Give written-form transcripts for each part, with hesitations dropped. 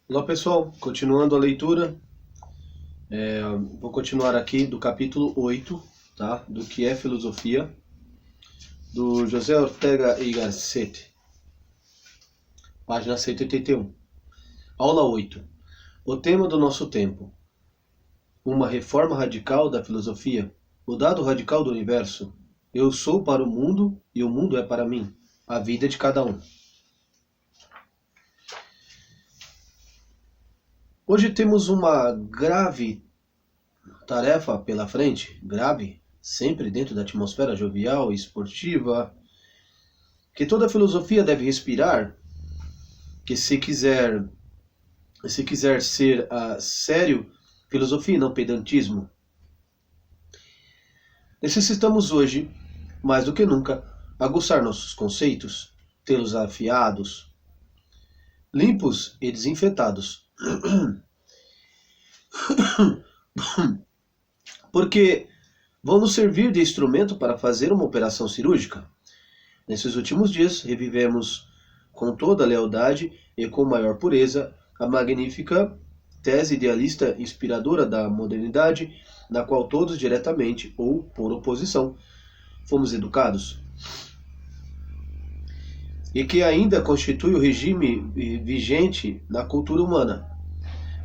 Olá pessoal, continuando a leitura, vou continuar aqui do capítulo 8, tá? Do que é filosofia, do José Ortega y Gasset, página 181. Aula 8. O tema do nosso tempo. Uma reforma radical da filosofia. O dado radical do universo. Eu sou para o mundo e o mundo é para mim. A vida de cada um. Hoje temos uma grave tarefa pela frente, grave, sempre dentro da atmosfera jovial e esportiva, que toda filosofia deve respirar, que se quiser ser sério, filosofia e não pedantismo. Necessitamos hoje, mais do que nunca, aguçar nossos conceitos, tê-los afiados, limpos e desinfetados. Porque vão nos servir de instrumento para fazer uma operação cirúrgica. Nesses últimos dias, revivemos com toda a lealdade e com maior pureza a magnífica tese idealista inspiradora da modernidade, na qual todos, diretamente ou por oposição, fomos educados, e que ainda constitui o regime vigente na cultura humana,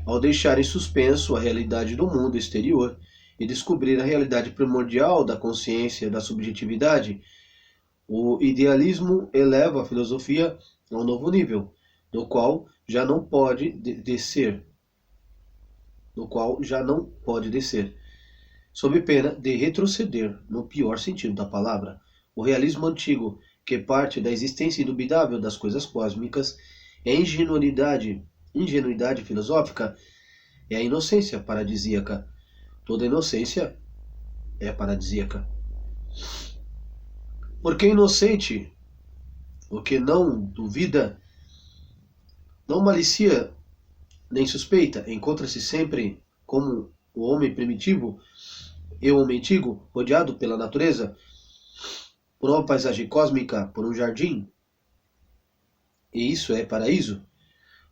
ao deixar em suspenso a realidade do mundo exterior e descobrir a realidade primordial da consciência, da subjetividade. O idealismo eleva a filosofia a um novo nível, do qual já não pode descer, sob pena de retroceder, no pior sentido da palavra. O realismo antigo, que parte da existência indubitável das coisas cósmicas, é ingenuidade filosófica, é a inocência paradisíaca. Toda inocência é paradisíaca. Porque inocente, o que não duvida, não malicia nem suspeita, encontra-se sempre como o homem primitivo e o homem antigo, rodeado pela natureza, por uma paisagem cósmica, por um jardim. E isso é paraíso.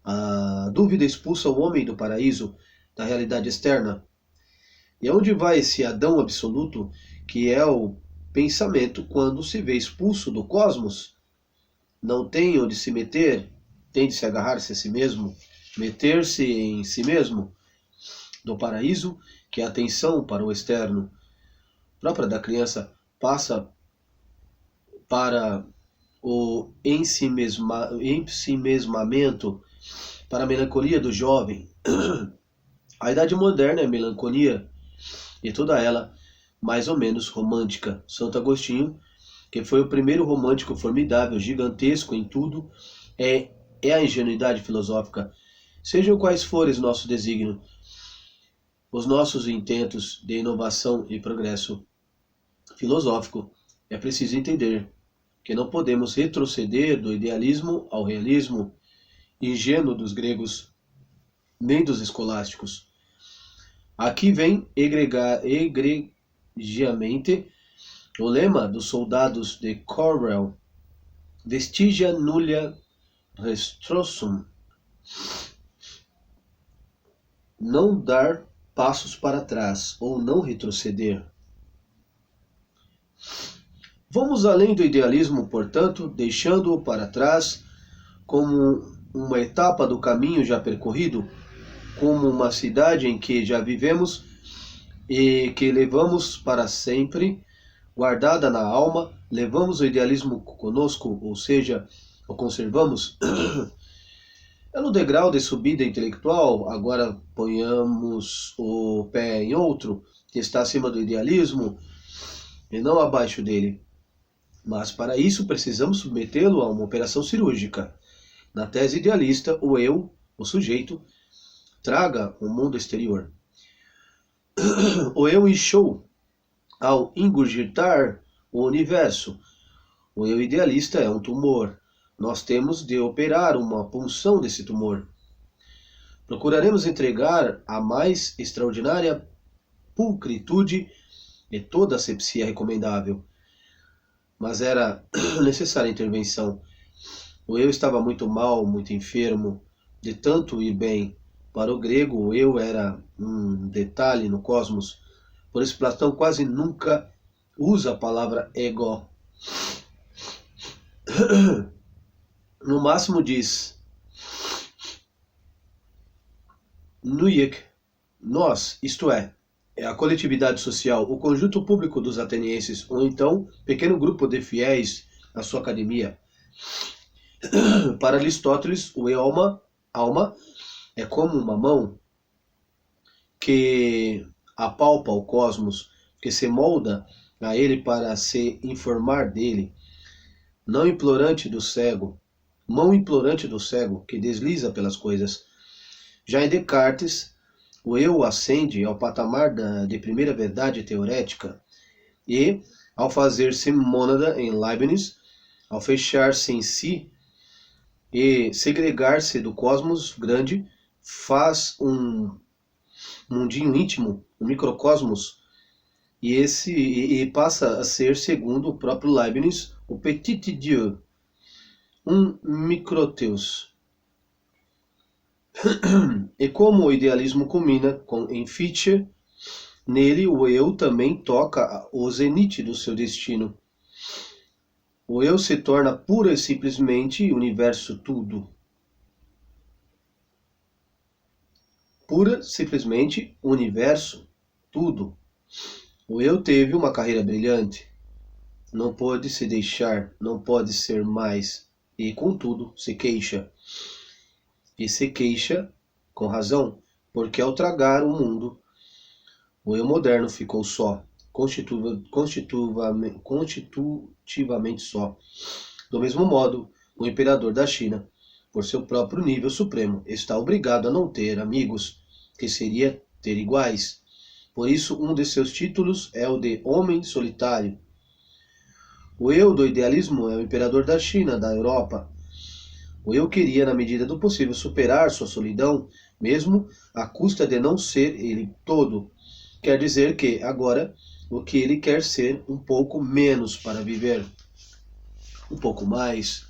A dúvida expulsa o homem do paraíso, da realidade externa. E aonde vai esse Adão absoluto, que é o pensamento, quando se vê expulso do cosmos? Não tem onde se meter, tem de se agarrar-se a si mesmo, meter-se em si mesmo. Do paraíso, que é a atenção para o externo, própria da criança, passa para o ensimesmamento, para a melancolia do jovem. A idade moderna é melancolia, e toda ela mais ou menos romântica. Santo Agostinho, que foi o primeiro romântico formidável, gigantesco em tudo, é a ingenuidade filosófica. Sejam quais forem os nossos desígnios, os nossos intentos de inovação e progresso filosófico, é preciso entender que não podemos retroceder do idealismo ao realismo ingênuo dos gregos, nem dos escolásticos. Aqui vem egregiamente o lema dos soldados de Cromwell: Vestigia nullia retrossum. Não dar passos para trás, ou não retroceder. Vamos além do idealismo, portanto, deixando-o para trás como uma etapa do caminho já percorrido, como uma cidade em que já vivemos e que levamos para sempre, guardada na alma, levamos o idealismo conosco, ou seja, o conservamos. É no degrau de subida intelectual, agora ponhamos o pé em outro, que está acima do idealismo e não abaixo dele. Mas para isso precisamos submetê-lo a uma operação cirúrgica. Na tese idealista, o eu, o sujeito, traga o mundo exterior. O eu inchou ao ingurgitar o universo. O eu idealista é um tumor. Nós temos de operar uma punção desse tumor. Procuraremos entregar a mais extraordinária pulcritude e toda asepsia recomendável. Mas era necessária intervenção. O eu estava muito mal, muito enfermo, de tanto ir bem. Para o grego, o eu era um detalhe no cosmos. Por isso, Platão quase nunca usa a palavra ego. No máximo diz nuiek, nós, isto é a coletividade social, o conjunto público dos atenienses, ou então pequeno grupo de fiéis à sua academia. Para Aristóteles, o alma é como uma mão que apalpa o cosmos, que se molda a ele para se informar dele, não implorante do cego, mão implorante do cego que desliza pelas coisas. Já em Descartes, o eu ascende ao patamar de primeira verdade teorética e, ao fazer-se mônada em Leibniz, ao fechar-se em si e segregar-se do cosmos grande, faz um mundinho íntimo, um microcosmos, e passa a ser, segundo o próprio Leibniz, o petit Dieu, um microteus. E como o idealismo culmina em Fichte, nele o eu também toca o zenite do seu destino. O eu se torna pura e simplesmente universo tudo. Pura, simplesmente universo tudo. O eu teve uma carreira brilhante. Não pode se deixar, não pode ser mais. E, contudo, se queixa. E se queixa com razão, porque ao tragar o mundo, o eu moderno ficou só, constitutivamente só. Do mesmo modo, o imperador da China, por seu próprio nível supremo, está obrigado a não ter amigos, que seria ter iguais. Por isso, um de seus títulos é o de homem solitário. O eu do idealismo é o imperador da China, da Europa. O eu queria, na medida do possível, superar sua solidão, mesmo à custa de não ser ele todo. Quer dizer que, agora, o que ele quer ser um pouco menos para viver, um pouco mais.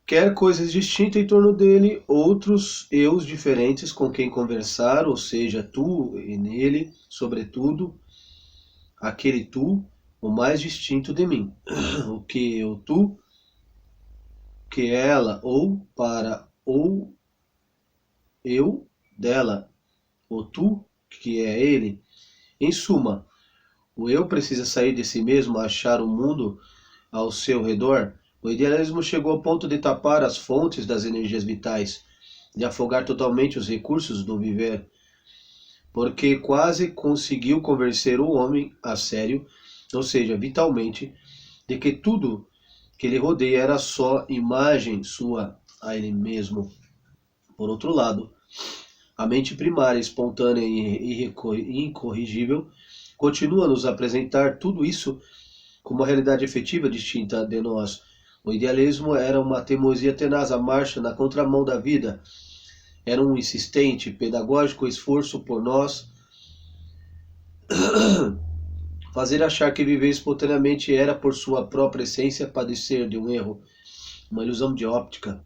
Quer coisas distintas em torno dele, outros eus diferentes com quem conversar, ou seja, tu e nele, sobretudo, aquele tu, o mais distinto de mim. O que o tu, que ela, ou para, ou eu dela, o tu, que é ele. Em suma, o eu precisa sair de si mesmo, achar o mundo ao seu redor. O idealismo chegou ao ponto de tapar as fontes das energias vitais, de afogar totalmente os recursos do viver, porque quase conseguiu convencer o homem a sério, ou seja, vitalmente, de que tudo que lhe rodeia era só imagem sua a ele mesmo. Por outro lado, a mente primária, espontânea e incorrigível continua a nos apresentar tudo isso como uma realidade efetiva distinta de nós. O idealismo era uma teimosia tenaz à marcha na contramão da vida. Era um insistente, pedagógico esforço por nós fazer achar que viver espontaneamente era, por sua própria essência, padecer de um erro, uma ilusão de óptica.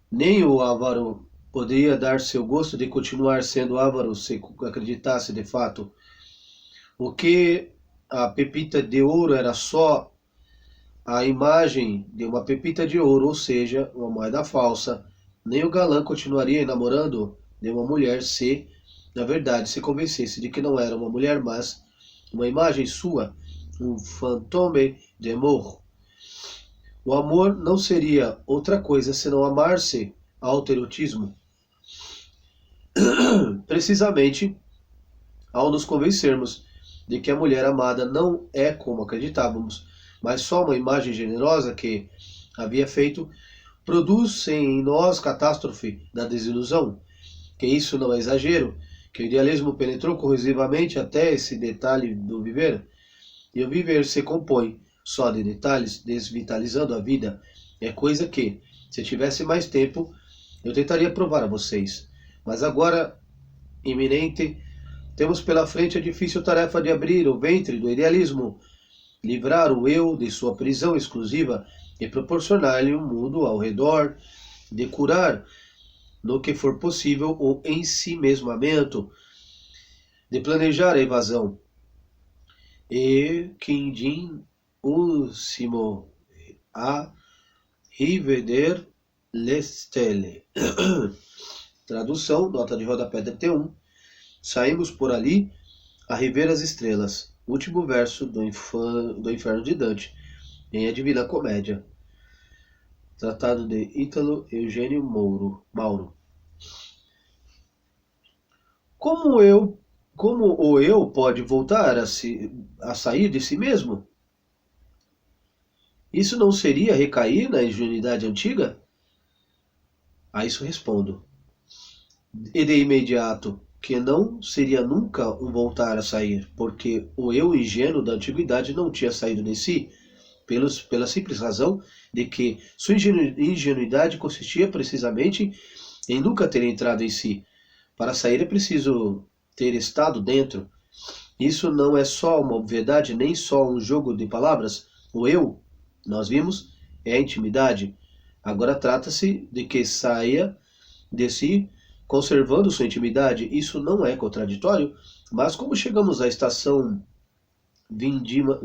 Nem o avaro poderia dar seu gosto de continuar sendo avaro se acreditasse de fato o que a pepita de ouro era só a imagem de uma pepita de ouro, ou seja, uma moeda falsa. Nem o galã continuaria enamorando de uma mulher se, na verdade, se convencesse de que não era uma mulher, mas uma imagem sua, um fantôme de amor. O amor não seria outra coisa senão amar-se ao erotismo. Precisamente ao nos convencermos de que a mulher amada não é como acreditávamos, mas só uma imagem generosa que havia feito, produz em nós catástrofe da desilusão, que isso não é exagero, que o idealismo penetrou corrosivamente até esse detalhe do viver, e o viver se compõe só de detalhes, desvitalizando a vida. É coisa que, se tivesse mais tempo, eu tentaria provar a vocês. Mas agora, iminente, temos pela frente a difícil tarefa de abrir o ventre do idealismo, livrar o eu de sua prisão exclusiva e proporcionar-lhe um mundo ao redor, de curar, no que for possível, o ensimesmamento, de planejar a evasão, e quindim ultimo a riveder l'estelle. Tradução, nota de rodapé da T1. Saímos por ali a rever as estrelas. Último verso do Inferno de Dante, em A Divina Comédia. Tratado de Ítalo Eugênio Mauro. Como o eu pode voltar a sair de si mesmo? Isso não seria recair na ingenuidade antiga? A isso respondo. E de imediato, que não seria nunca um voltar a sair, porque o eu ingênuo da antiguidade não tinha saído de si, pela simples razão de que sua ingenuidade consistia precisamente em nunca ter entrado em si. Para sair é preciso ter estado dentro. Isso não é só uma obviedade, nem só um jogo de palavras. O eu, nós vimos, é a intimidade. Agora trata-se de que saia de si, conservando sua intimidade. Isso não é contraditório, mas como chegamos à estação vindima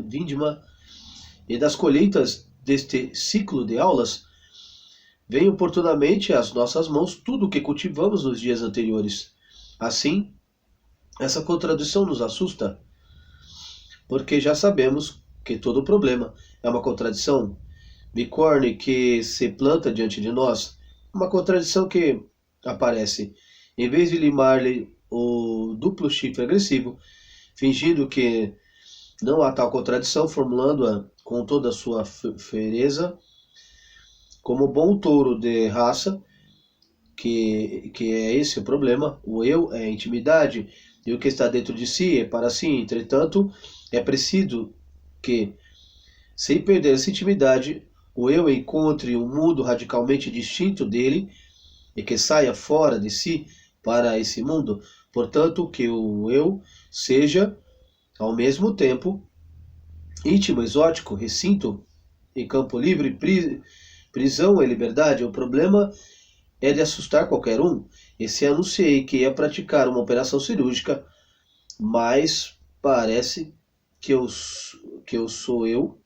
e das colheitas deste ciclo de aulas, vem oportunamente às nossas mãos tudo o que cultivamos nos dias anteriores. Assim, essa contradição nos assusta, porque já sabemos que todo problema é uma contradição bicorne que se planta diante de nós, uma contradição que aparece, em vez de limar-lhe o duplo chifre agressivo, fingindo que não há tal contradição, formulando-a com toda a sua fereza, como bom touro de raça, que é esse o problema. O eu é a intimidade, e o que está dentro de si é para si. Entretanto, é preciso que, sem perder essa intimidade, o eu encontre um mundo radicalmente distinto dele e que saia fora de si para esse mundo. Portanto, que o eu seja, ao mesmo tempo, íntimo, exótico, recinto e campo livre, prisão e liberdade. O problema é de assustar qualquer um. E se anunciei que ia praticar uma operação cirúrgica, mas parece que sou eu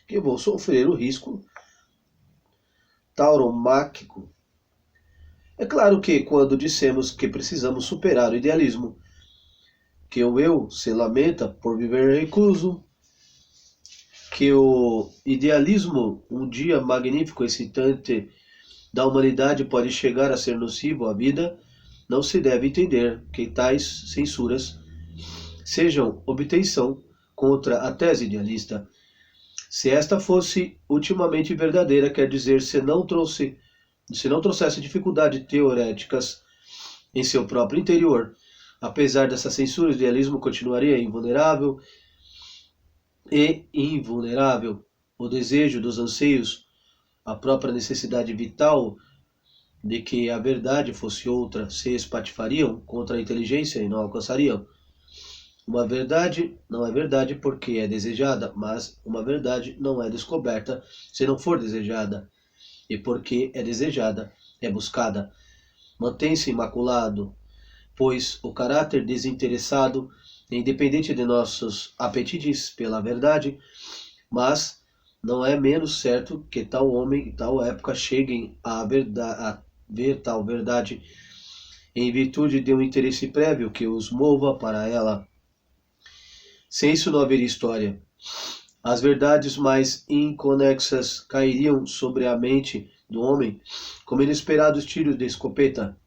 que vou sofrer o risco tauromáquico. É claro que quando dissemos que precisamos superar o idealismo, que o eu se lamenta por viver recluso, que o idealismo, um dia magnífico, excitante da humanidade, pode chegar a ser nocivo à vida, não se deve entender que tais censuras sejam obtenção contra a tese idealista. Se esta fosse ultimamente verdadeira, quer dizer, se não trouxesse dificuldades teoréticas em seu próprio interior, apesar dessa censura, o idealismo continuaria invulnerável e invulnerável. O desejo dos anseios, a própria necessidade vital de que a verdade fosse outra, se espatifariam contra a inteligência e não alcançariam. Uma verdade não é verdade porque é desejada, mas uma verdade não é descoberta se não for desejada. E porque é desejada, é buscada. Mantém-se imaculado, pois o caráter desinteressado é independente de nossos apetites pela verdade, mas não é menos certo que tal homem e tal época cheguem a ver tal verdade em virtude de um interesse prévio que os mova para ela. Sem isso não haveria história. As verdades mais inconexas cairiam sobre a mente do homem como inesperados tiros de escopeta.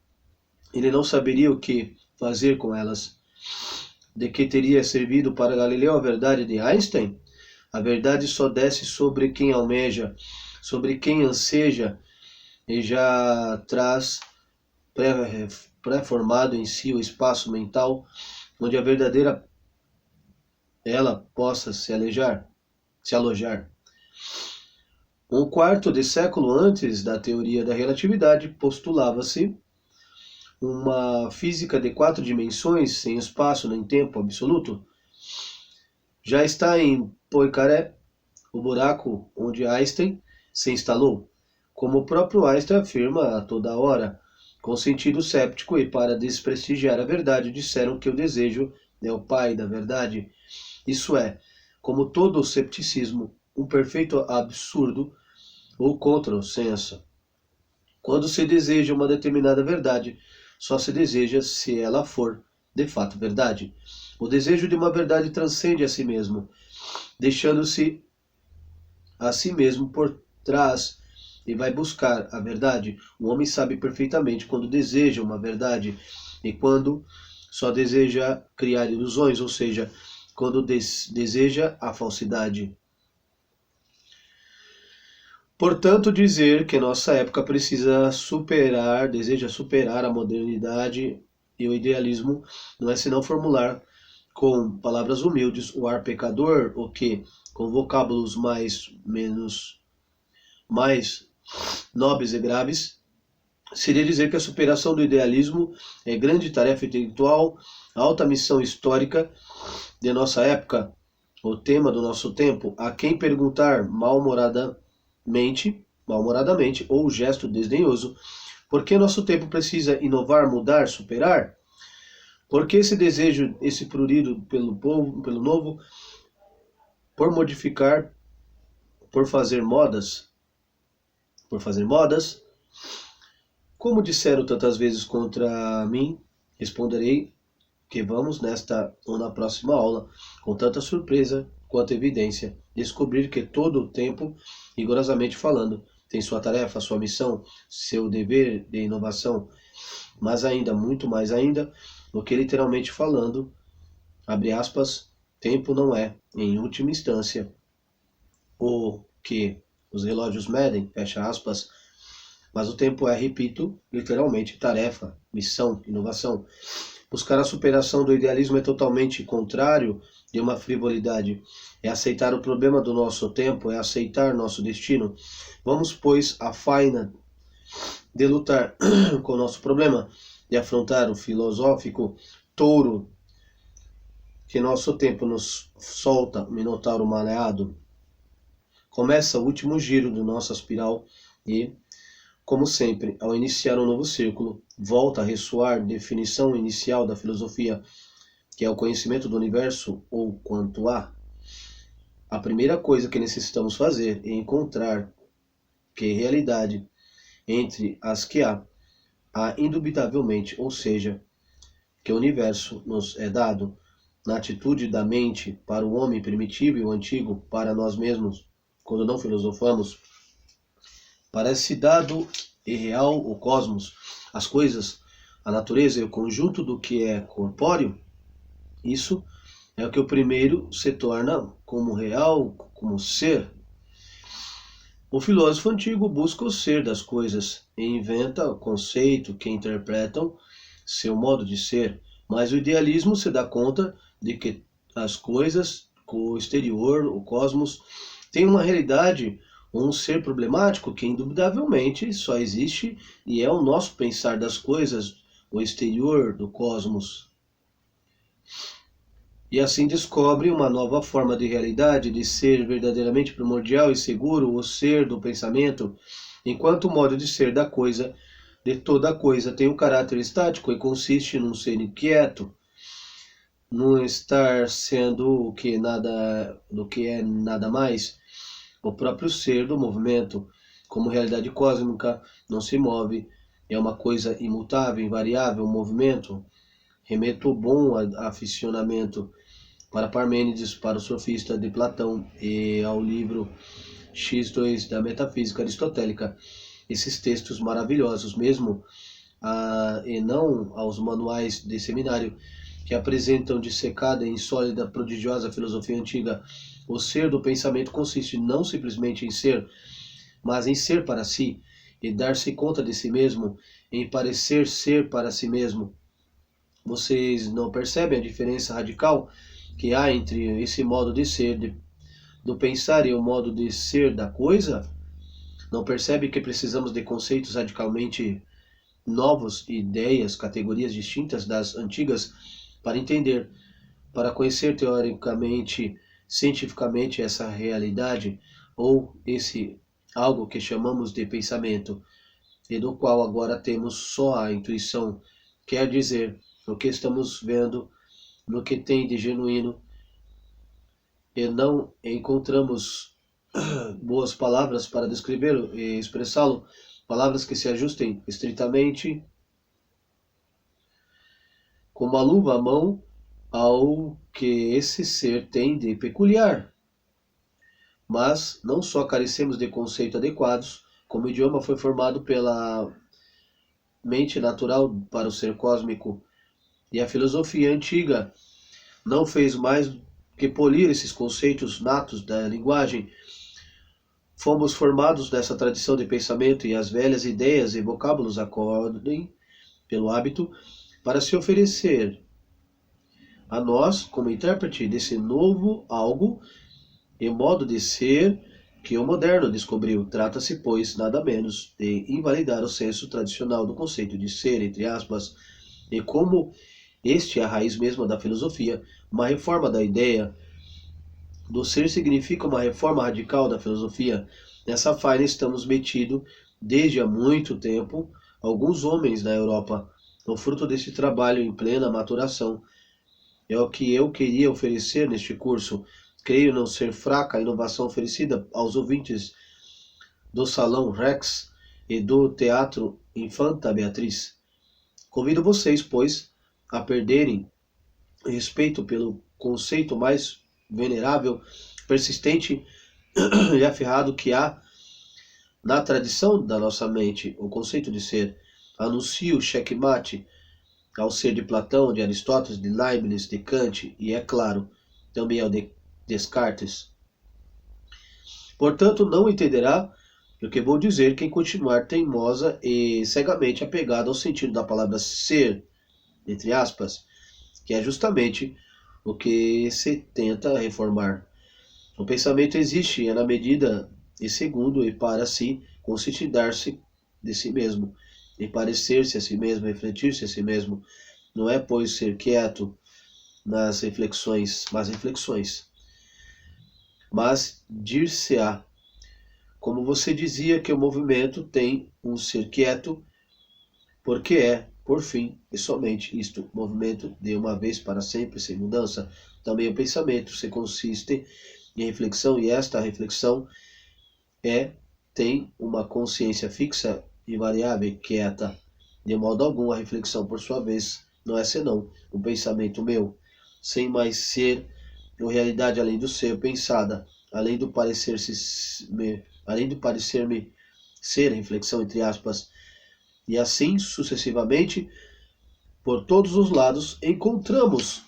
Ele não saberia o que fazer com elas. De que teria servido para Galileu a verdade de Einstein? A verdade só desce sobre quem almeja, sobre quem anseja e já traz pré-formado em si o espaço mental onde a verdadeira ela possa se alojar. Um quarto de século antes da teoria da relatividade, postulava-se uma física de 4 dimensões, sem espaço nem tempo absoluto. Já está em Poincaré o buraco onde Einstein se instalou, como o próprio Einstein afirma a toda hora, com sentido séptico e para desprestigiar a verdade, disseram que o desejo é o pai da verdade. Isso é, como todo o cepticismo, um perfeito absurdo ou contrassenso. Quando se deseja uma determinada verdade, só se deseja se ela for, de fato, verdade. O desejo de uma verdade transcende a si mesmo, deixando-se a si mesmo por trás e vai buscar a verdade. O homem sabe perfeitamente quando deseja uma verdade e quando só deseja criar ilusões, ou seja, quando deseja a falsidade. Portanto, dizer que nossa época deseja superar a modernidade e o idealismo não é senão formular com palavras humildes o ar pecador, o que, com vocábulos mais nobres e graves, seria dizer que a superação do idealismo é grande tarefa intelectual, alta missão histórica de nossa época, o tema do nosso tempo. A quem perguntar malhumoradamente ou gesto desdenhoso, por que nosso tempo precisa inovar, mudar, superar? Por que esse desejo, esse prurido pelo povo, pelo novo, por modificar, por fazer modas, como disseram tantas vezes contra mim, responderei que vamos nesta ou na próxima aula, com tanta surpresa quanto evidência, descobrir que todo o tempo, rigorosamente falando, tem sua tarefa, sua missão, seu dever de inovação, mas ainda, muito mais ainda, do que literalmente falando, abre aspas, tempo não é, em última instância, o que os relógios medem, fecha aspas, mas o tempo é, repito, literalmente tarefa, missão, inovação. Buscar a superação do idealismo é totalmente contrário de uma frivolidade. É aceitar o problema do nosso tempo, é aceitar nosso destino. Vamos, pois, à faina de lutar com o nosso problema, de afrontar o filosófico touro que nosso tempo nos solta, minotauro maleado. Começa o último giro do nosso espiral e, como sempre, ao iniciar um novo círculo, volta a ressoar definição inicial da filosofia, que é o conhecimento do universo ou quanto há. A primeira coisa que necessitamos fazer é encontrar que realidade entre as que há indubitavelmente, ou seja, que o universo nos é dado na atitude da mente para o homem primitivo e o antigo, para nós mesmos, quando não filosofamos, parece dado e real o cosmos, as coisas, a natureza e o conjunto do que é corpóreo. Isso é o que o primeiro se torna como real, como ser. O filósofo antigo busca o ser das coisas e inventa o conceito que interpretam seu modo de ser, mas o idealismo se dá conta de que as coisas, o exterior, o cosmos, têm uma realidade, um ser problemático que indubitavelmente só existe e é o nosso pensar das coisas, o exterior do cosmos. E assim descobre uma nova forma de realidade, de ser verdadeiramente primordial e seguro, o ser do pensamento, enquanto o modo de ser da coisa, de toda coisa, tem um caráter estático e consiste num ser inquieto, não estar sendo do que é nada mais, o próprio ser do movimento, como realidade cósmica, não se move, é uma coisa imutável, invariável, um movimento. Remeto o bom aficionamento para Parmênides, para o sofista de Platão e ao livro X2 da Metafísica Aristotélica. Esses textos maravilhosos mesmo, e não aos manuais de seminário, que apresentam dissecada e insólida prodigiosa filosofia antiga. O ser do pensamento consiste não simplesmente em ser, mas em ser para si, e dar-se conta de si mesmo, em parecer ser para si mesmo. Vocês não percebem a diferença radical que há entre esse modo de ser, do pensar e o modo de ser da coisa? Não percebe que precisamos de conceitos radicalmente novos, ideias, categorias distintas das antigas para entender, para conhecer teoricamente cientificamente essa realidade ou esse algo que chamamos de pensamento, e do qual agora temos só a intuição, quer dizer, o que estamos vendo, no que tem de genuíno, e não encontramos boas palavras para descrevê-lo e expressá-lo, palavras que se ajustem estritamente como a luva à mão ao que esse ser tem de peculiar. Mas não só carecemos de conceitos adequados, como o idioma foi formado pela mente natural para o ser cósmico, e a filosofia antiga não fez mais que polir esses conceitos natos da linguagem. Fomos formados nessa tradição de pensamento e as velhas ideias e vocábulos acordem pelo hábito para se oferecer a nós como intérprete desse novo algo e modo de ser que o moderno descobriu. Trata-se, pois, nada menos de invalidar o senso tradicional do conceito de ser, entre aspas, e como este é a raiz mesma da filosofia, uma reforma da ideia do ser significa uma reforma radical da filosofia. Nessa faina estamos metidos desde há muito tempo, alguns homens na Europa. O fruto desse trabalho em plena maturação é o que eu queria oferecer neste curso. Creio não ser fraca a inovação oferecida aos ouvintes do Salão Rex e do Teatro Infanta Beatriz. Convido vocês, pois, a perderem respeito pelo conceito mais venerável, persistente e aferrado que há na tradição da nossa mente, o conceito de ser. Anuncio checkmate ao ser de Platão, de Aristóteles, de Leibniz, de Kant e, é claro, também ao de Descartes. Portanto, não entenderá o que vou dizer quem continuar teimosa e cegamente apegada ao sentido da palavra ser, entre aspas, que é justamente o que se tenta reformar. O pensamento existe é na medida e segundo e para si conscientizar-se de si mesmo, e parecer-se a si mesmo, refletir-se a si mesmo. Não é, pois, ser quieto nas reflexões, mas dir-se-á, como você dizia que o movimento tem um ser quieto, porque é, por fim, e somente isto, movimento de uma vez para sempre, sem mudança. Também o pensamento se consiste em reflexão, e esta reflexão tem uma consciência fixa, invariável, quieta. De modo algum, a reflexão, por sua vez, não é senão um pensamento meu, sem mais ser ou realidade além do ser pensada, além do parecer-me ser reflexão, entre aspas, e assim sucessivamente, por todos os lados, encontramos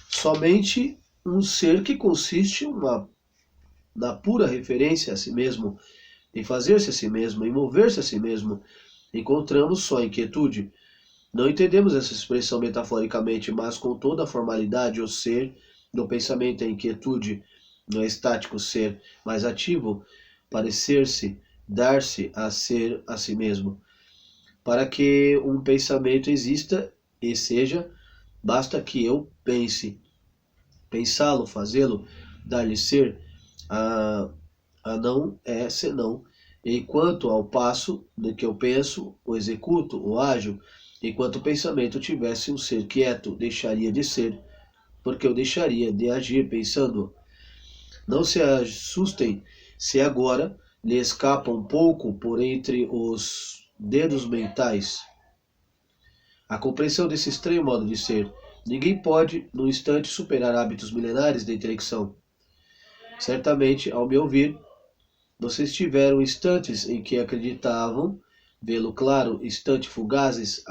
somente um ser que consiste na pura referência a si mesmo, em fazer-se a si mesmo, em mover-se a si mesmo. Encontramos só inquietude. Não entendemos essa expressão metaforicamente, mas com toda a formalidade, o ser do pensamento é inquietude, não é estático ser, mas ativo, parecer-se, dar-se a ser a si mesmo. Para que um pensamento exista e seja, basta que eu pense. Pensá-lo, fazê-lo, dar-lhe ser, a não é senão. Enquanto ao passo de que eu penso, o executo, o ajo, enquanto o pensamento tivesse um ser quieto, deixaria de ser, porque eu deixaria de agir pensando. Não se assustem se agora lhe escapa um pouco por entre os dedos mentais a compreensão desse estranho modo de ser. Ninguém pode, num instante, superar hábitos milenares de intelecção. Certamente, ao me ouvir, vocês tiveram instantes em que acreditavam vê-lo claro, instantes fugazes,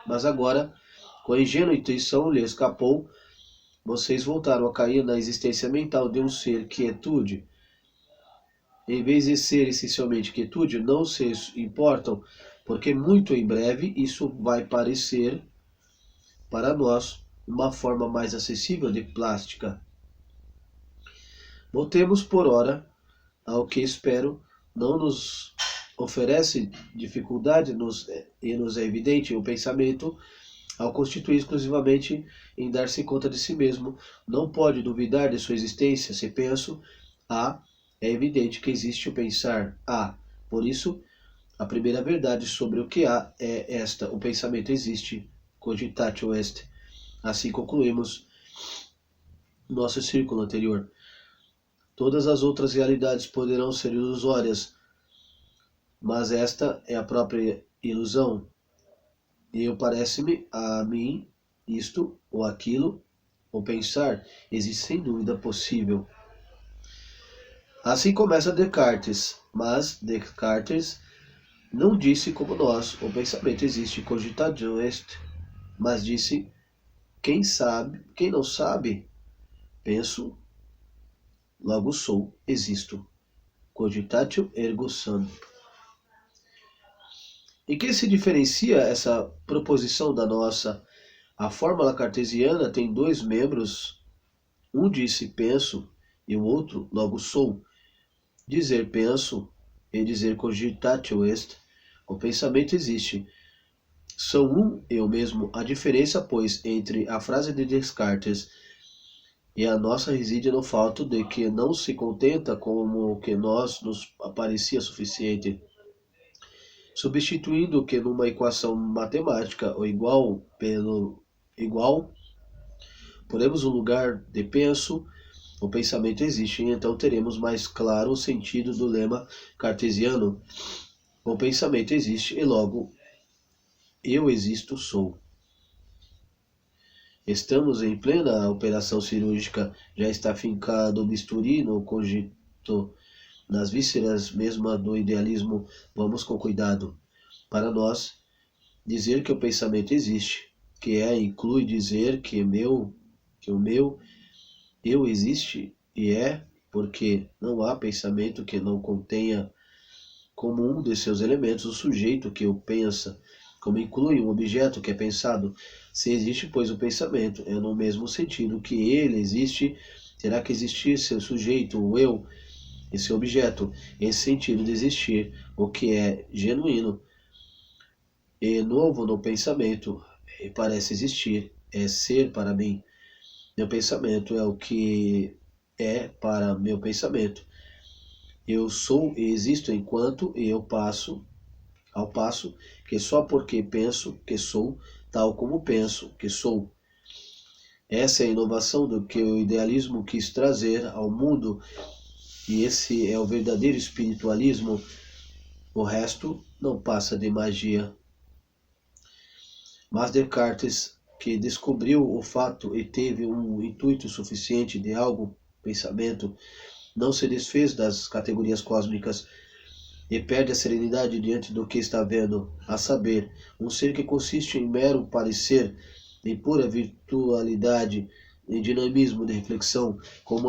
mas agora, com a ingênua intuição lhe escapou, vocês voltaram a cair na existência mental de um ser quietude. Em vez de ser essencialmente quietude, não se importam, porque muito em breve isso vai parecer para nós uma forma mais acessível de plástica. Voltemos por ora ao que espero não nos oferece dificuldade e nos é evidente. O pensamento ao constituir exclusivamente em dar-se conta de si mesmo, não pode duvidar de sua existência. Se penso A, é evidente que existe o pensar A. Por isso, a primeira verdade sobre o que há é esta: o pensamento existe, cogitatio est. Assim concluímos nosso círculo anterior. Todas as outras realidades poderão ser ilusórias, mas esta é a própria ilusão. E eu parece-me a mim isto ou aquilo, ou pensar, existe sem dúvida possível. Assim começa Descartes, mas Descartes não disse como nós, o pensamento existe, cogitatio est, mas disse, quem sabe, quem não sabe, penso, logo sou, existo. Cogitatio ergo sum. Em que se diferencia essa proposição da nossa? A fórmula cartesiana tem dois membros. Um disse penso e o outro logo sou. Dizer penso e dizer cogitatio est, o pensamento existe. São um e o mesmo. A diferença, pois, entre a frase de Descartes e a nossa reside no fato de que não se contenta com o que nos parecia suficiente, substituindo o que numa equação matemática o igual pelo igual, poremos o lugar de penso, o pensamento existe, e então teremos mais claro o sentido do lema cartesiano. O pensamento existe e logo eu existo, sou. Estamos em plena operação cirúrgica, já está fincado o bisturi no cogito, nas vísceras mesma do idealismo. Vamos com cuidado. Para nós, dizer que o pensamento existe, que inclui dizer que o meu eu existe, e é porque não há pensamento que não contenha como um de seus elementos o sujeito que o pensa, como inclui um objeto que é pensado. Se existe, pois, o pensamento, é no mesmo sentido que ele existe, terá que existir seu sujeito, o eu, e seu objeto, esse sentido de existir, o que é genuíno e novo no pensamento, e parece existir, é ser para mim. Meu pensamento é o que é para meu pensamento. Eu sou e existo enquanto eu passo, ao passo que só porque penso que sou, tal como penso que sou. Essa é a inovação do que o idealismo quis trazer ao mundo, e esse é o verdadeiro espiritualismo. O resto não passa de magia. Mas Descartes, que descobriu o fato e teve um intuito suficiente de algo, pensamento, não se desfez das categorias cósmicas e perde a serenidade diante do que está vendo, a saber, um ser que consiste em mero parecer, em pura virtualidade, em dinamismo de reflexão, como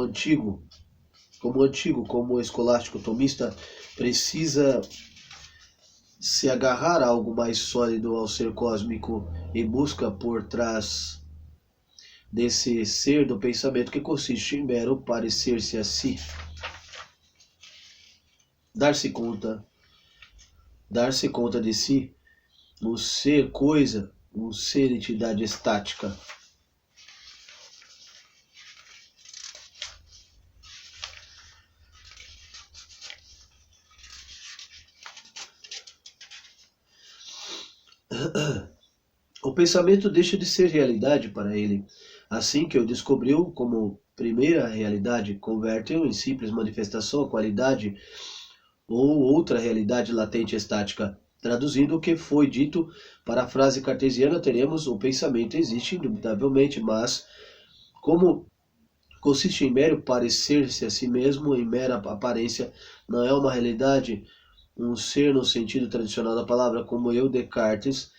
o escolástico tomista, precisa se agarrar a algo mais sólido, ao ser cósmico, e busca por trás desse ser do pensamento que consiste em mero parecer-se a si. Dar-se conta de si, um ser coisa, um ser entidade estática. O pensamento deixa de ser realidade para ele. Assim que o descobriu como primeira realidade, converte-o em simples manifestação, qualidade ou outra realidade latente estática. Traduzindo o que foi dito para a frase cartesiana, teremos: o pensamento existe indubitavelmente, mas como consiste em mero parecer-se a si mesmo, em mera aparência, não é uma realidade, um ser no sentido tradicional da palavra, como eu, Descartes,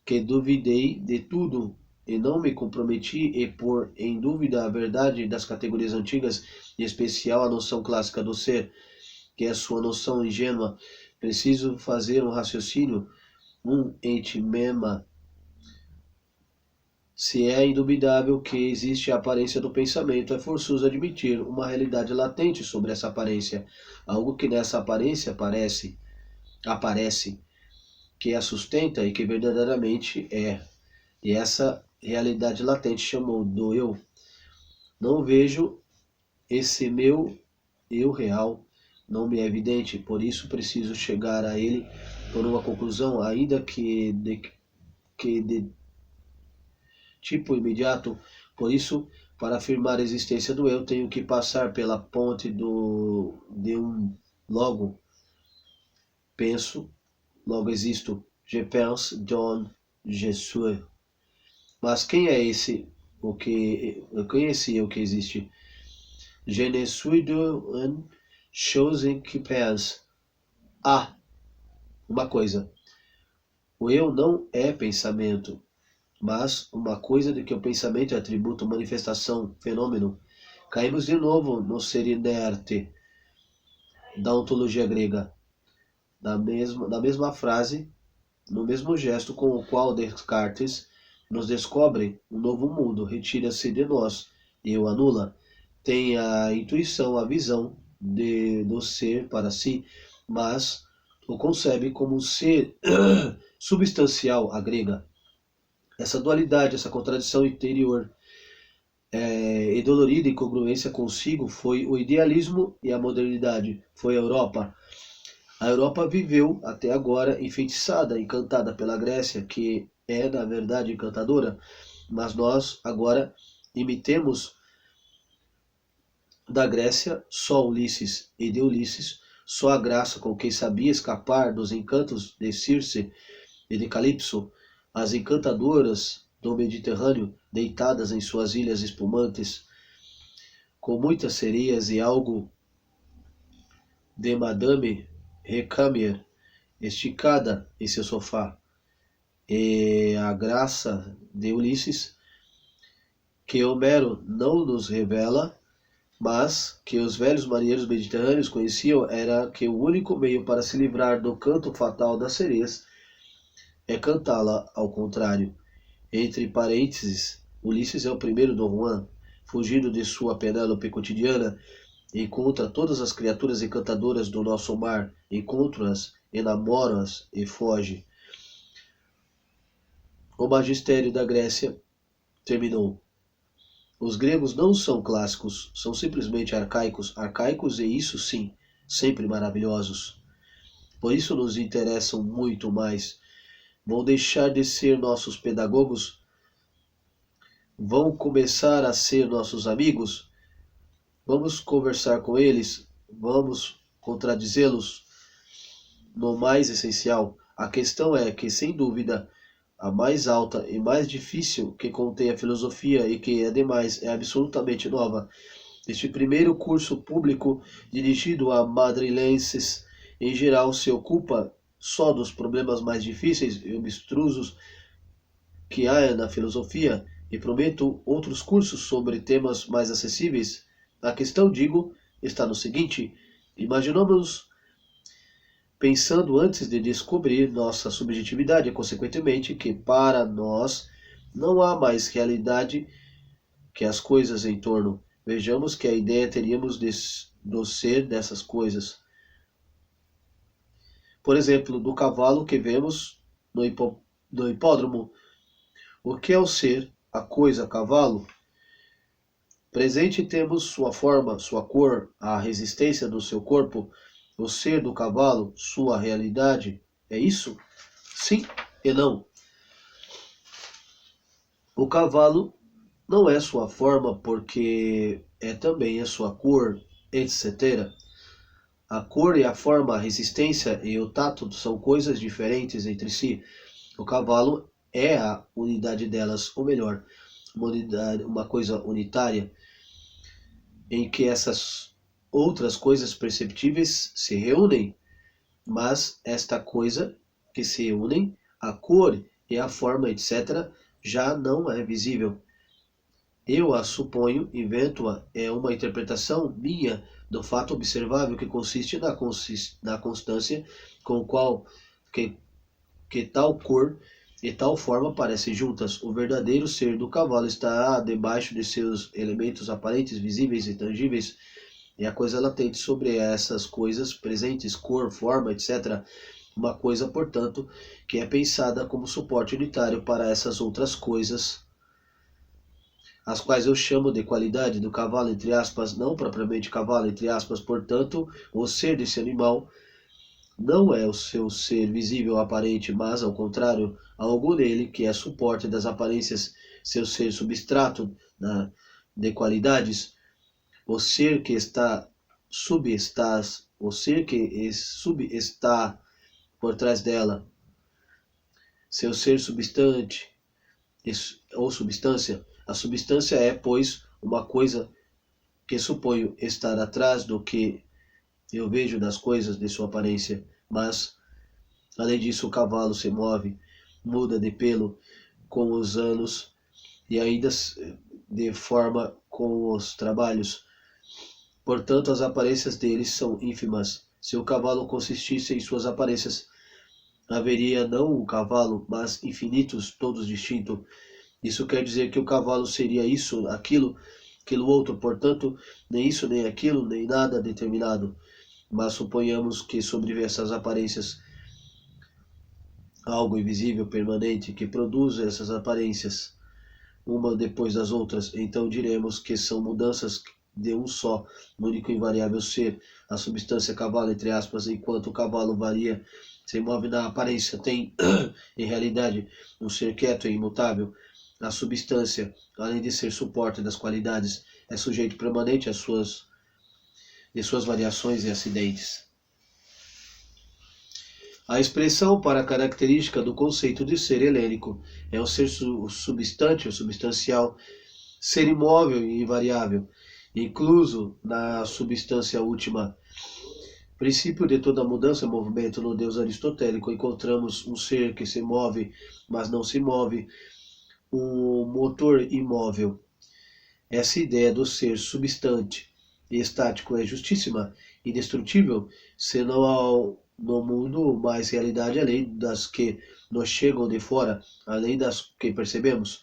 que duvidei de tudo e não me comprometi e pôr em dúvida a verdade das categorias antigas, em especial a noção clássica do ser, que é sua noção ingênua. Preciso fazer um raciocínio, um entimema. Se é indubitável que existe a aparência do pensamento, é forçoso admitir uma realidade latente sobre essa aparência, algo que nessa aparência aparece, que a sustenta e que verdadeiramente é. E essa realidade latente chamou do eu. Não vejo esse meu eu real, não me é evidente, por isso preciso chegar a ele por uma conclusão, ainda que de tipo imediato. Por isso, para afirmar a existência do eu, tenho que passar pela ponte de um logo penso, logo existo. Je pense, donc je suis. Mas quem é esse o que eu conheci o que existe? Je ne suis de une chose que pense. Ah, uma coisa. O eu não é pensamento, mas uma coisa de que o pensamento é atributo, manifestação, fenômeno. Caímos de novo no ser inerte da ontologia grega, da mesma frase, no mesmo gesto com o qual Descartes nos descobre um novo mundo, retira-se de nós e o anula, tem a intuição, a visão do ser para si, mas o concebe como um ser substancial, a grega. Essa dualidade, essa contradição interior e dolorida incongruência consigo foi o idealismo e a modernidade, foi a Europa. A Europa viveu até agora enfeitiçada, encantada pela Grécia, que é na verdade encantadora, mas nós agora imitemos da Grécia só Ulisses e de Ulisses só a graça com quem sabia escapar dos encantos de Circe e de Calipso, as encantadoras do Mediterrâneo, deitadas em suas ilhas espumantes, com muitas sereias e algo de Madame Recamier esticada em seu sofá, e a graça de Ulisses, que Homero não nos revela, mas que os velhos marinheiros mediterrâneos conheciam, era que o único meio para se livrar do canto fatal das sereias é cantá-la ao contrário. Entre parênteses, Ulisses é o primeiro Dom Juan, fugindo de sua Penélope cotidiana, encontra todas as criaturas encantadoras do nosso mar, encontra-as, enamora-as e foge. O magistério da Grécia terminou. Os gregos não são clássicos, são simplesmente arcaicos, arcaicos e isso sim, sempre maravilhosos. Por isso nos interessam muito mais. Vão deixar de ser nossos pedagogos? Vão começar a ser nossos amigos? Vamos conversar com eles? Vamos contradizê-los no mais essencial? A questão é que, sem dúvida, a mais alta e mais difícil que contém a filosofia e que, ademais, é absolutamente nova. Este primeiro curso público dirigido a madrilenses em geral se ocupa só dos problemas mais difíceis e abstrusos que há na filosofia e prometo outros cursos sobre temas mais acessíveis. A questão, digo, está no seguinte: imaginamos pensando antes de descobrir nossa subjetividade e, consequentemente, que para nós não há mais realidade que as coisas em torno. Vejamos que a ideia teríamos do ser dessas coisas. Por exemplo, do cavalo que vemos no hipódromo. O que é o ser, a coisa, cavalo? Presente temos sua forma, sua cor, a resistência do seu corpo, o ser do cavalo, sua realidade. É isso? Sim e não. O cavalo não é sua forma porque é também a sua cor, etc. A cor e a forma, a resistência e o tato são coisas diferentes entre si. O cavalo é a unidade delas, ou melhor, uma coisa unitária, em que essas outras coisas perceptíveis se reúnem, mas esta coisa que se unem, a cor e a forma, etc., já não é visível. Eu a suponho, invento-a, é uma interpretação minha do fato observável que consiste na constância com qual que tal cor e tal forma parecem juntas. O verdadeiro ser do cavalo está debaixo de seus elementos aparentes, visíveis e tangíveis, e a coisa latente sobre essas coisas presentes, cor, forma, etc., Uma coisa, portanto, que é pensada como suporte unitário para essas outras coisas, as quais eu chamo de qualidade do cavalo, entre aspas, não propriamente cavalo, entre aspas. Portanto, o ser desse animal não é o seu ser visível aparente, mas, ao contrário, algo nele que é suporte das aparências, seu ser substrato de qualidades, o ser que o ser que subestá por trás dela, seu ser substante ou substância. A substância é, pois, uma coisa que suponho estar atrás do que eu vejo das coisas de sua aparência, mas, além disso, o cavalo se move, muda de pelo com os anos e ainda deforma com os trabalhos. Portanto, as aparências deles são ínfimas. Se o cavalo consistisse em suas aparências, haveria não um cavalo, mas infinitos, todos distintos. Isso quer dizer que o cavalo seria isso, aquilo outro, portanto, nem isso, nem aquilo, nem nada determinado. Mas suponhamos que sobre essas aparências algo invisível, permanente, que produz essas aparências, uma depois das outras, então diremos que são mudanças de um só, único e invariável ser, a substância cavalo, entre aspas, enquanto o cavalo varia, se move na aparência, tem, em realidade, um ser quieto e imutável. A substância, além de ser suporte das qualidades, é sujeito permanente de suas variações e acidentes. A expressão para a característica do conceito de ser helênico é o ser substante ou substancial, ser imóvel e invariável, incluso na substância última. Princípio de toda mudança e movimento no Deus aristotélico, encontramos um ser que se move, mas não se move, um motor imóvel. Essa ideia do ser substante e estático é justíssima, indestrutível, senão no mundo mais realidade além das que nos chegam de fora, além das que percebemos,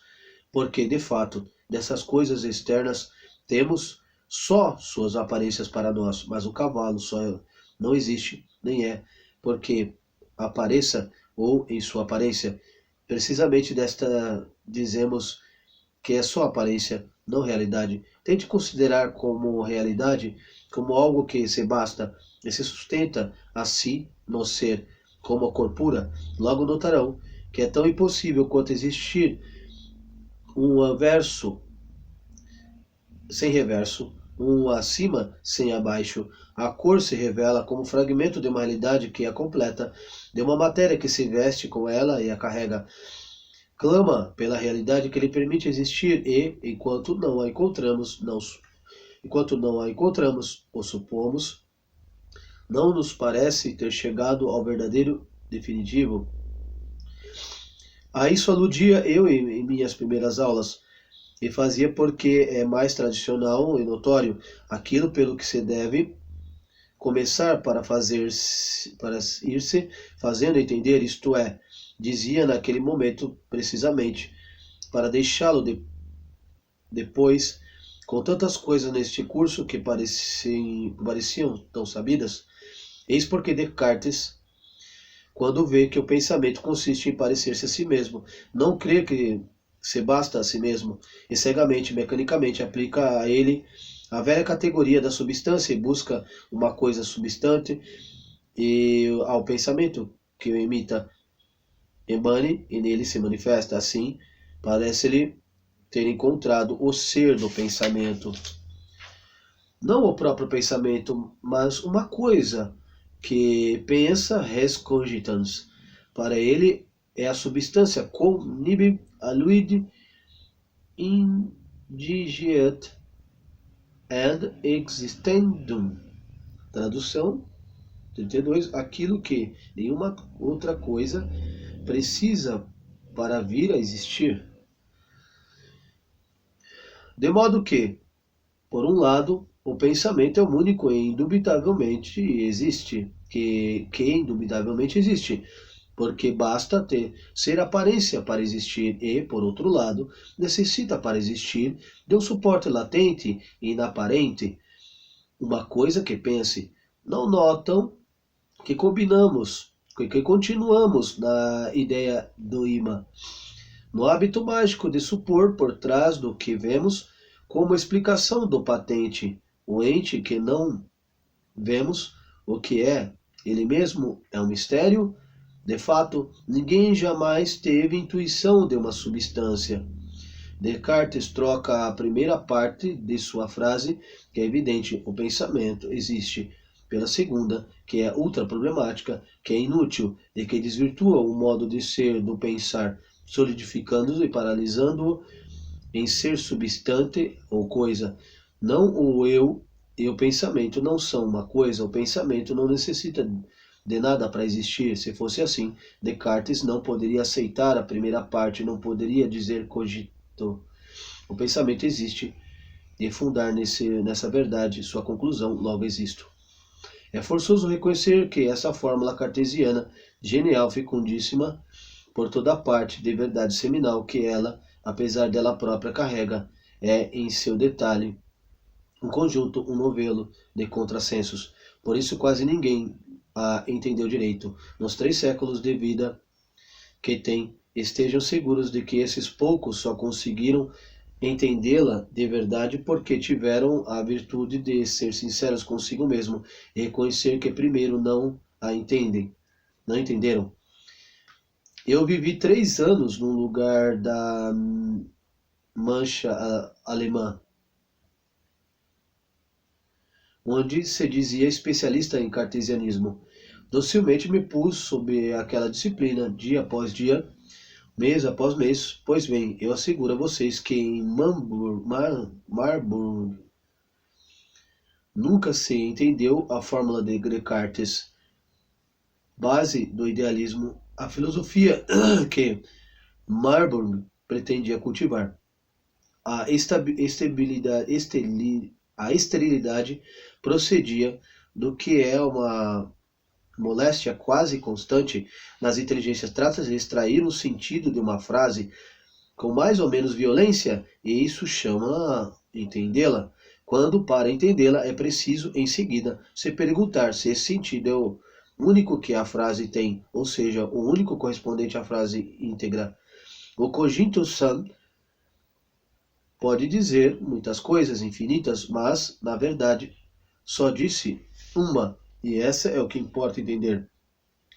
porque de fato dessas coisas externas temos só suas aparências para nós, mas o cavalo só não existe, nem é, porque apareça ou em sua aparência. Precisamente desta dizemos que é só aparência, não realidade. Tente considerar como realidade, como algo que se basta e se sustenta a si no ser, como a corpura. Logo notarão que é tão impossível quanto existir um verso sem reverso, um acima sem abaixo. A cor se revela como fragmento de uma realidade que é completa, de uma matéria que se veste com ela e a carrega. Clama pela realidade que lhe permite existir e, enquanto não a encontramos, ou supomos, não nos parece ter chegado ao verdadeiro definitivo. A isso aludia eu em minhas primeiras aulas, e fazia porque é mais tradicional e notório aquilo pelo que se deve começar para ir-se fazendo entender, isto é, dizia naquele momento precisamente, para deixá-lo depois, com tantas coisas neste curso que pareciam tão sabidas. Eis porque Descartes, quando vê que o pensamento consiste em parecer-se a si mesmo, não crê que se basta a si mesmo, e cegamente, mecanicamente, aplica a ele a velha categoria da substância e busca uma coisa substante, e ao pensamento que o imita, emane e nele se manifesta. Assim, parece-lhe ter encontrado o ser do pensamento. Não o próprio pensamento, mas uma coisa que pensa res cogitans. Para ele é a substância quo nibi aluide indigeat ad existendum. Tradução 32. Aquilo que nenhuma outra coisa precisa para vir a existir. De modo que, por um lado, o pensamento é o único e indubitavelmente existe, que indubitavelmente existe, porque basta ser aparência para existir e, por outro lado, necessita para existir de um suporte latente e inaparente, uma coisa que pense. Não notam que combinamos que continuamos na ideia do imã, no hábito mágico de supor por trás do que vemos como explicação do patente, o ente que não vemos, o que é ele mesmo é um mistério. De fato, ninguém jamais teve intuição de uma substância. Descartes troca a primeira parte de sua frase, que é evidente, o pensamento existe, pela segunda, que é ultra problemática, que é inútil e que desvirtua o modo de ser do pensar, solidificando-o e paralisando-o em ser substante ou coisa. Não o eu e o pensamento não são uma coisa, o pensamento não necessita de nada para existir. Se fosse assim, Descartes não poderia aceitar a primeira parte, não poderia dizer cogito. O pensamento existe e fundar nessa verdade sua conclusão, logo existo. É forçoso reconhecer que essa fórmula cartesiana, genial, fecundíssima, por toda parte, de verdade seminal que ela, apesar dela própria, carrega, é em seu detalhe um conjunto, um novelo de contrassensos. Por isso quase ninguém a entendeu direito. Nos 3 séculos de vida que tem, estejam seguros de que esses poucos só conseguiram entendê-la de verdade porque tiveram a virtude de ser sinceros consigo mesmo e reconhecer que primeiro não a entendem, não entenderam. Eu vivi 3 anos num lugar da Mancha alemã, onde se dizia especialista em cartesianismo. Docilmente me pus sob aquela disciplina, dia após dia, mês após mês. Pois bem, eu asseguro a vocês que em Marburg nunca se entendeu a fórmula de Descartes, base do idealismo, a filosofia que Marburg pretendia cultivar. A esterilidade procedia do que é uma moléstia quase constante nas inteligências. Trata-se de extrair o sentido de uma frase com mais ou menos violência, e isso chama entendê-la, quando para entendê-la é preciso em seguida se perguntar se esse sentido é o único que a frase tem, ou seja, o único correspondente à frase íntegra. O cogito sum pode dizer muitas coisas infinitas, mas, na verdade, só disse uma, e essa é o que importa entender.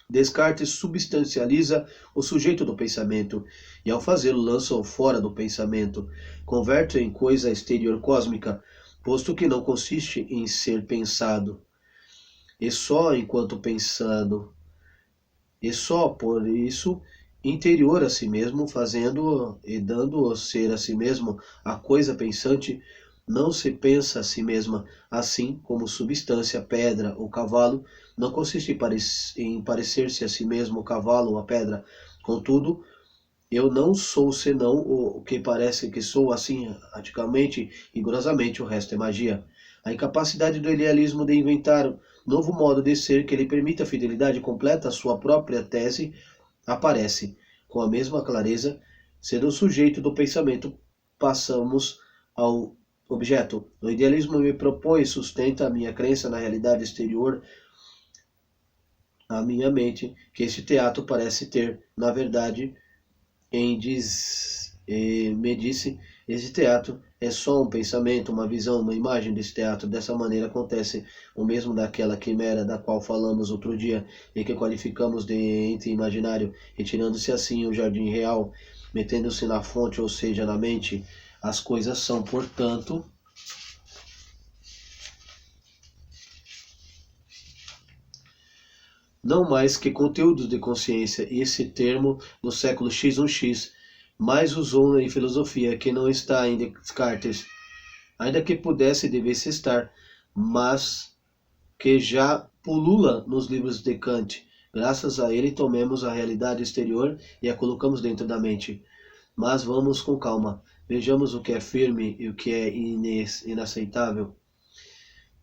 Descartes substancializa o sujeito do pensamento, e ao fazê-lo lança-o fora do pensamento, converte-o em coisa exterior cósmica, posto que não consiste em ser pensado, e só enquanto pensado, e só por isso interior a si mesmo, fazendo e dando-o ser a si mesmo a coisa pensante, não se pensa a si mesma, assim como substância, pedra ou cavalo, não consiste em parecer-se a si mesmo o cavalo ou a pedra. Contudo, eu não sou senão o que parece que sou, assim, radicalmente, rigorosamente, o resto é magia. A incapacidade do idealismo de inventar novo modo de ser que lhe permita a fidelidade completa à sua própria tese aparece com a mesma clareza se do sujeito do pensamento passamos ao objeto. O idealismo me propõe e sustenta a minha crença na realidade exterior à minha mente, que esse teatro parece ter, na verdade, me disse, esse teatro é só um pensamento, uma visão, uma imagem desse teatro. Dessa maneira acontece o mesmo daquela quimera da qual falamos outro dia e que qualificamos de ente imaginário, retirando-se assim o jardim real, metendo-se na fonte, ou seja, na mente. As coisas são, portanto, não mais que conteúdos de consciência, e esse termo no século X1X mais usou em filosofia, que não está em Descartes, ainda que pudesse e devesse estar, mas que já pulula nos livros de Kant. Graças a ele tomemos a realidade exterior e a colocamos dentro da mente. Mas vamos com calma, vejamos o que é firme e o que é inaceitável.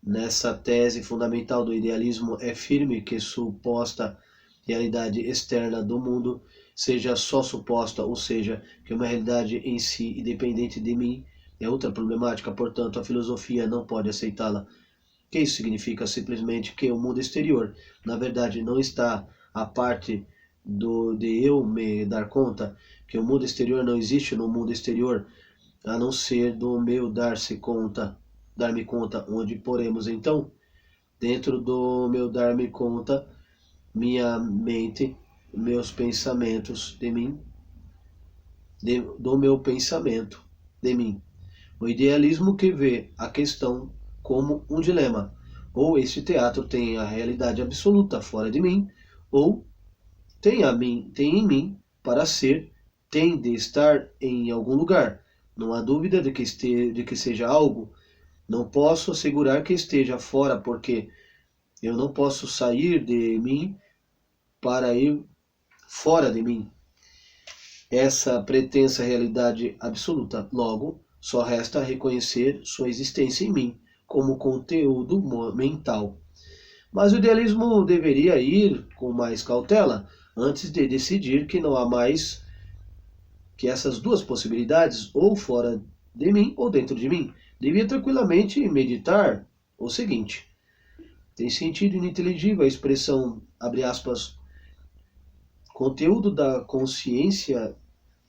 Nessa tese fundamental do idealismo, é firme que suposta realidade externa do mundo seja só suposta, ou seja, que uma realidade em si, independente de mim, é outra problemática, portanto a filosofia não pode aceitá-la. Que isso significa simplesmente que o mundo exterior, na verdade, não está a parte de eu me dar conta que o mundo exterior não existe no mundo exterior, a não ser do meu dar-me conta, onde poremos então, dentro do meu dar-me conta, minha mente, meus pensamentos de mim, do meu pensamento de mim. O idealismo que vê a questão como um dilema. Ou este teatro tem a realidade absoluta fora de mim, ou tem em mim para ser, tem de estar em algum lugar. Não há dúvida de que seja algo. Não posso assegurar que esteja fora, porque eu não posso sair de mim para ir fora de mim. Essa pretensa realidade absoluta. Logo, só resta reconhecer sua existência em mim como conteúdo mental. Mas o idealismo deveria ir com mais cautela antes de decidir que não há mais que essas duas possibilidades, ou fora de mim ou dentro de mim. Devia tranquilamente meditar o seguinte: tem sentido ininteligível a expressão, abre aspas, conteúdo da consciência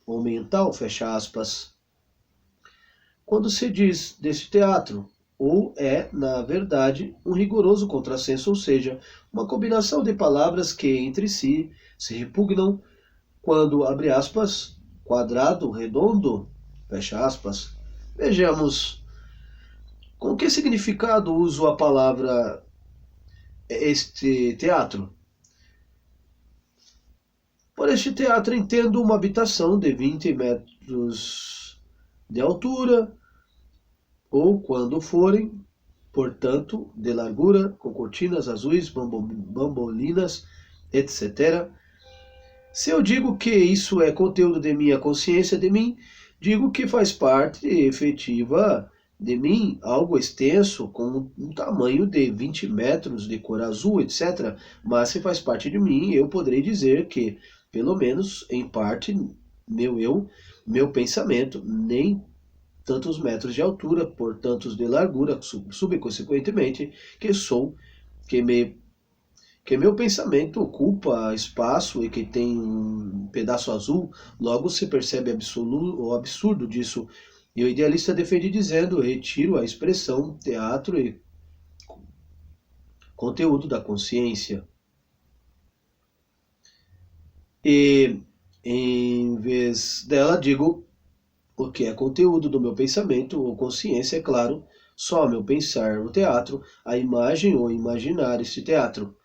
ou mental, fecha aspas, quando se diz deste teatro, ou é, na verdade, um rigoroso contrassenso, ou seja, uma combinação de palavras que entre si se repugnam quando, abre aspas, quadrado, redondo, fecha aspas. Vejamos, com que significado uso a palavra este teatro? Por este teatro entendo uma habitação de 20 metros de altura, ou quando forem, portanto, de largura, com cortinas azuis, bambolinas, etc. Se eu digo que isso é conteúdo de minha consciência de mim, digo que faz parte efetiva de mim, algo extenso, com um tamanho de 20 metros, de cor azul, etc. Mas se faz parte de mim, eu poderei dizer que, pelo menos em parte, meu pensamento, nem tantos metros de altura, por tantos de largura, subconsequentemente, que sou, que me que meu pensamento ocupa espaço e que tem um pedaço azul, logo se percebe o absurdo disso. E o idealista defende dizendo: retiro a expressão teatro e conteúdo da consciência. E em vez dela, digo o que é conteúdo do meu pensamento ou consciência, é claro, só meu pensar o teatro, a imagem ou imaginar este teatro.